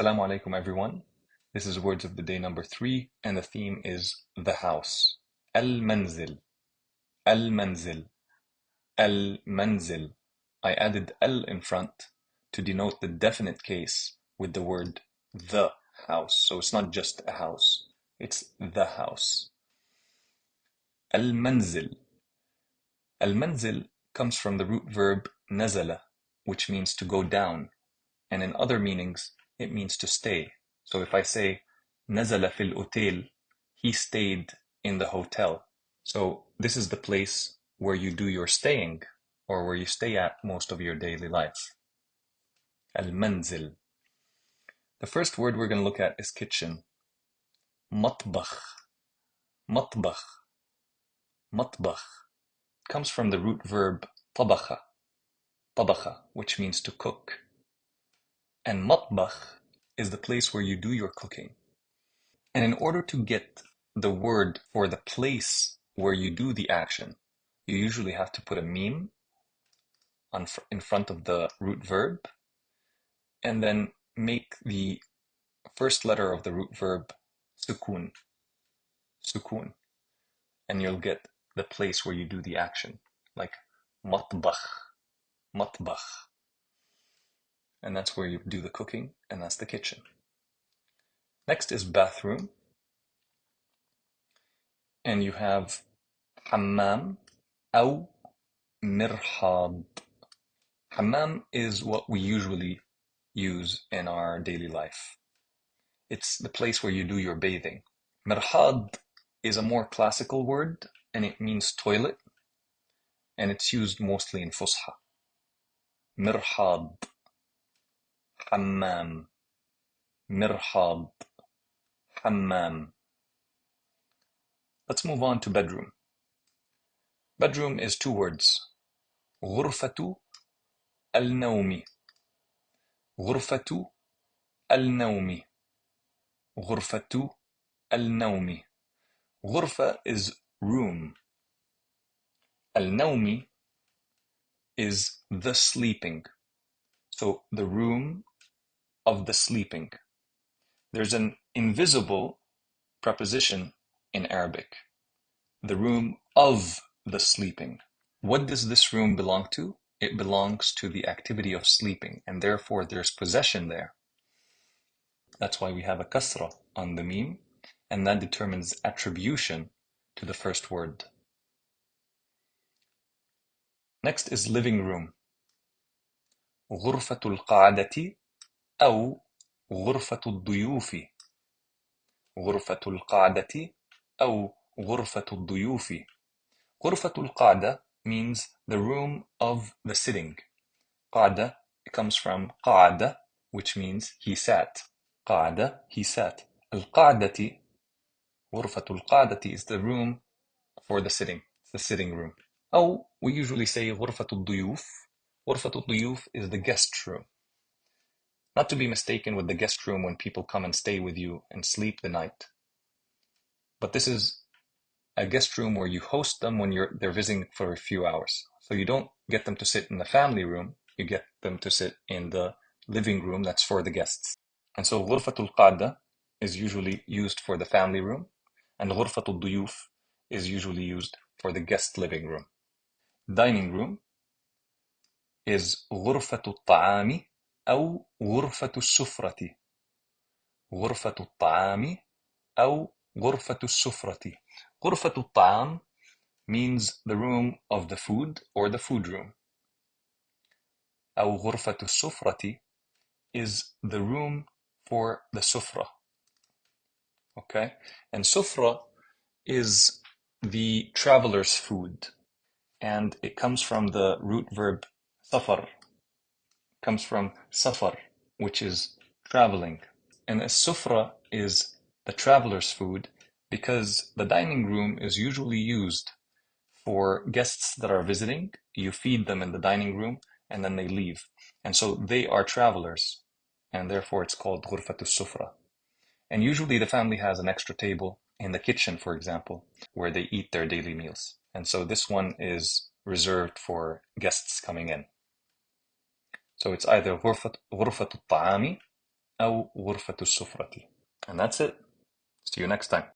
Assalamu alaikum everyone. This is words of the day number 3 and the theme is the house. Al-manzil, al-manzil, al-manzil. I added al in front to denote the definite case with the word the house. So it's not just a house, it's the house. Al-manzil. Al-manzil comes from the root verb nazala, which means to go down, and in other meanings it means to stay. So if I say nazala fil hotel, he stayed in the hotel. So this is the place where you do your staying, or where you stay at most of your daily life. Al-manzil. The first word we're going to look at is kitchen. Matbakh. Matbakh. Matbakh comes from the root verb tabakha. Tabakha, which means to cook. And matbakh is the place where you do your cooking. And in order to get the word for the place where you do the action, you usually have to put a meme in front of the root verb, and then make the first letter of the root verb sukun, sukun, and you'll get the place where you do the action, like matbakh, matbakh. And that's where you do the cooking, and that's the kitchen. Next is bathroom. And you have hammam أو مرحاض. Hammam is what we usually use in our daily life. It's the place where you do your bathing. Mirhad is a more classical word, and it means toilet, and it's used mostly in Fusha. Mirhad, hammam, mirhad, hammam. Let's move on to bedroom. Bedroom is 2 words. غرفة النوم. غرفة النوم. غرفة النوم. غرفة is room. النوم is the sleeping. So the room of the sleeping. There's an invisible preposition in Arabic. The room of the sleeping. What does this room belong to? It belongs to the activity of sleeping, and therefore there's possession there. That's why we have a kasra on the meme, and that determines attribution to the first word. Next is living room. غرفة القعدة أو غرفة الضيوف. غرفة القعدة أو غرفة الضيوف. غرفة القعدة means the room of the sitting. قعدة comes from قعدة, which means he sat. قعدة, he sat. القعدة, غرفة القعدة is the room for the sitting, the sitting room. أو we usually say غرفة الضيوف. غرفة الضيوف is the guest room. Not to be mistaken with the guest room when people come and stay with you and sleep the night. But this is a guest room where you host them when they're visiting for a few hours. So you don't get them to sit in the family room, you get them to sit in the living room that's for the guests. And so غرفة القعدة is usually used for the family room, and غرفة الضيوف is usually used for the guest living room. Dining room is غرفة الطعام أو غرفة السفرة. غرفة الطعام أو غرفة السفرة. غرفة الطعام means the room of the food or the food room. أو غرفة السفرة is the room for the sufra. Okay? And sufra is the traveler's food. And it comes from the root verb safar. It comes from safar, which is traveling. And a sufra is the traveler's food because the dining room is usually used for guests that are visiting. You feed them in the dining room and then they leave. And so they are travelers, and therefore it's called غرفة السفرة. And usually the family has an extra table in the kitchen, for example, where they eat their daily meals. And so this one is reserved for guests coming in. So it's either غرفة الطعام أو غرفة السفرة. And that's it. See you next time.